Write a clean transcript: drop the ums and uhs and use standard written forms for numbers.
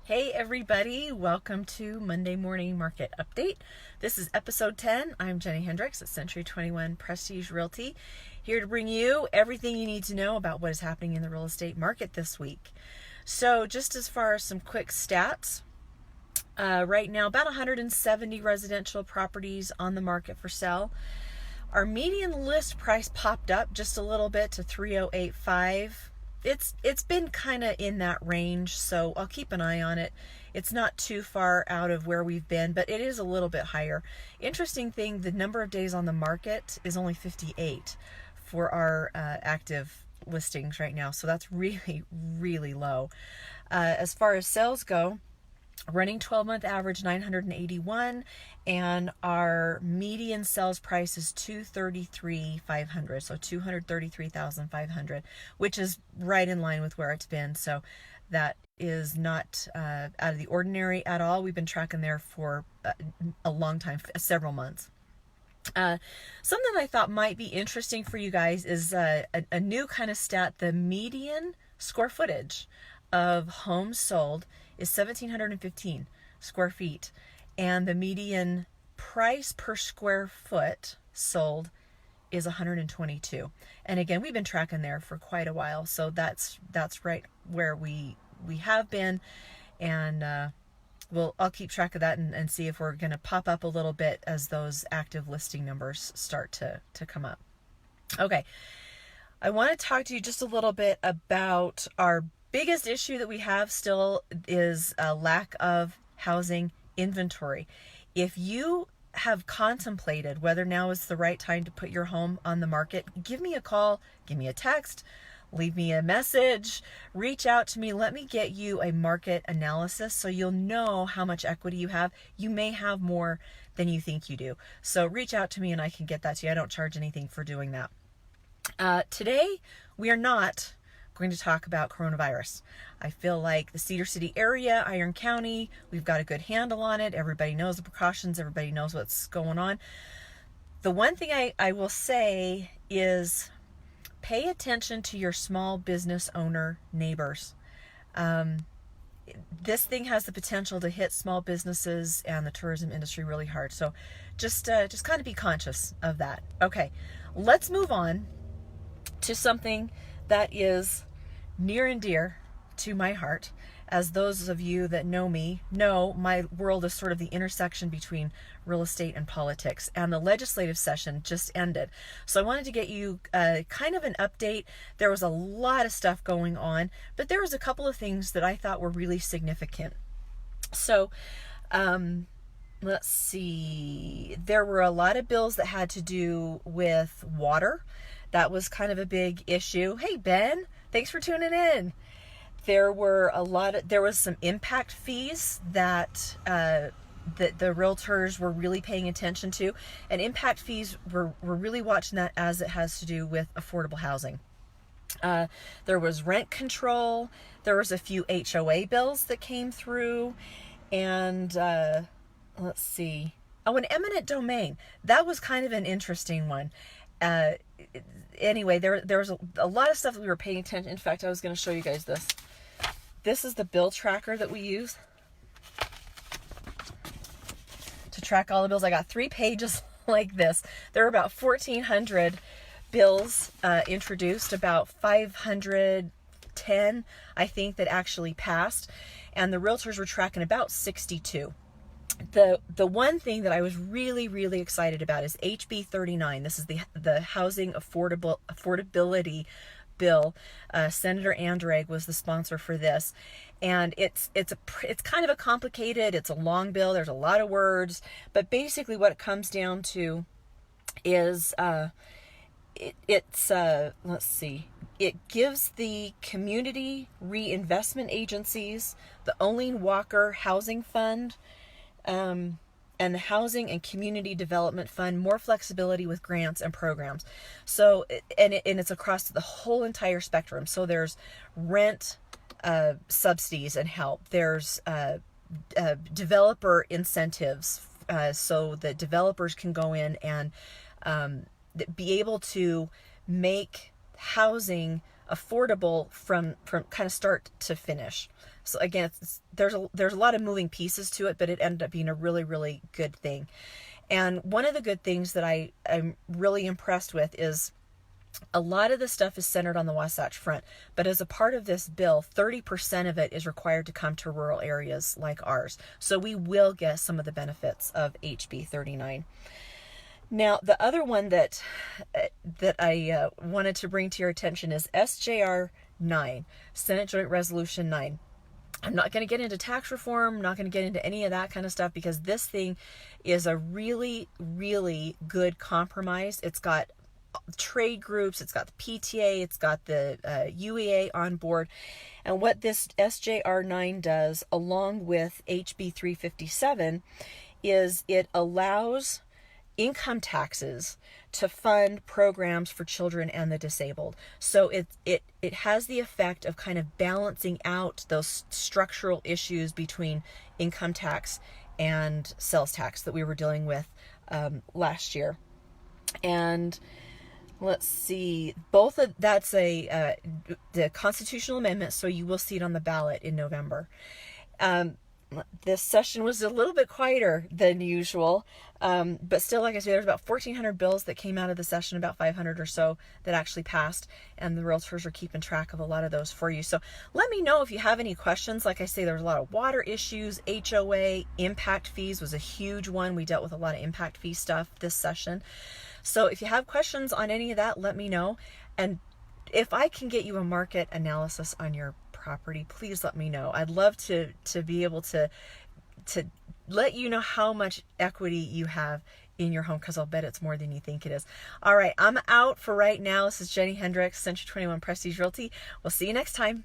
Hey everybody, welcome to Monday Morning Market Update. This is episode 10. I'm Jennie Hendricks at Century 21 Prestige Realty, here to bring you everything you need to know about what is happening in the real estate market this week. So just as far as some quick stats, right now about 170 residential properties on the market for sale. Our median list price popped up just a little bit to 3085. It's been kind of in that range, so I'll keep an eye on it. It's not too far out of where we've been, but it is a little bit higher. Interesting thing, the number of days on the market is only 58 for our active listings right now, so that's really, really low. As far as sales go, running 12-month average 981, and our median sales price is 233,500, so 233,500, which is right in line with where it's been. So that is not out of the ordinary at all. We've been tracking there for a long time, several months. Something I thought might be interesting for you guys is a new kind of stat. The median square footage of homes sold is 1,715 square feet, and the median price per square foot sold is 122. And again, we've been tracking there for quite a while, so that's right where we have been, and I'll keep track of that and see if we're going to pop up a little bit as those active listing numbers start to come up. Okay, I want to talk to you just a little bit about our biggest issue that we have still is a lack of housing inventory. If you have contemplated whether now is the right time to put your home on the market, give me a call, give me a text, leave me a message, reach out to me. Let me get you a market analysis so you'll know how much equity you have. You may have more than you think you do. So reach out to me and I can get that to you. I don't charge anything for doing that. Today, we are not going to talk about coronavirus. I feel like the Cedar City area, Iron County, we've got a good handle on it. Everybody knows the precautions. Everybody knows what's going on. The one thing I will say is pay attention to your small business owner neighbors. This thing has the potential to hit small businesses and the tourism industry really hard. So just kind of be conscious of that. Okay, let's move on to something that is near and dear to my heart. As those of you that know me know, my world is sort of the intersection between real estate and politics, and the legislative session just ended. So I wanted to get you kind of an update. There was a lot of stuff going on, but there was a couple of things that I thought were really significant. So let's see. There were a lot of bills that had to do with water. That was kind of a big issue. Hey, Ben, thanks for tuning in. There was some impact fees that the realtors were really paying attention to. And impact fees, we're really watching that as it has to do with affordable housing. There was rent control. There was a few HOA bills that came through. And let's see. Oh, an eminent domain. That was kind of an interesting one. Anyway, there was a lot of stuff that we were paying attention. In fact, I was going to show you guys this. This is the bill tracker that we use to track all the bills. I got 3 pages like this. There were about 1,400 bills introduced, about 510, I think, that actually passed, and the realtors were tracking about 62. The one thing that I was really, really excited about is HB 39. This is the housing affordability bill. Senator Andrade was the sponsor for this, and it's kind of a complicated. It's a long bill. There's a lot of words, but basically what it comes down to is let's see. It gives the community reinvestment agencies, the Olene Walker Housing Fund, and the Housing and Community Development Fund more flexibility with grants and programs. So, and it's across the whole entire spectrum. So there's rent subsidies and help. There's developer incentives, so that developers can go in and be able to make housing affordable from kind of start to finish. So again, there's a lot of moving pieces to it, but it ended up being a really, really good thing. And one of the good things that I'm really impressed with is a lot of the stuff is centered on the Wasatch Front, but as a part of this bill, 30% of it is required to come to rural areas like ours. So we will get some of the benefits of HB 39. Now, the other one that I wanted to bring to your attention is SJR 9, Senate Joint Resolution 9. I'm not going to get into tax reform, not going to get into any of that kind of stuff, because this thing is a really, really good compromise. It's got trade groups, it's got the PTA, it's got the UEA on board. And what this SJR 9 does, along with HB 357, is it allows income taxes to fund programs for children and the disabled. So it has the effect of kind of balancing out those structural issues between income tax and sales tax that we were dealing with last year. And let's see, that's the constitutional amendment, so you will see it on the ballot in November. This session was a little bit quieter than usual, but still, like I said, there's about 1,400 bills that came out of the session, about 500 or so that actually passed, and the realtors are keeping track of a lot of those for you. So let me know if you have any questions. Like I say, there's a lot of water issues, HOA, impact fees was a huge one. We dealt with a lot of impact fee stuff this session. So if you have questions on any of that, let me know. And if I can get you a market analysis on your property, please let me know. I'd love to be able to let you know how much equity you have in your home, because I'll bet it's more than you think it is. All right, I'm out for right now. This is Jennie Hendricks, Century 21 Prestige Realty. We'll see you next time.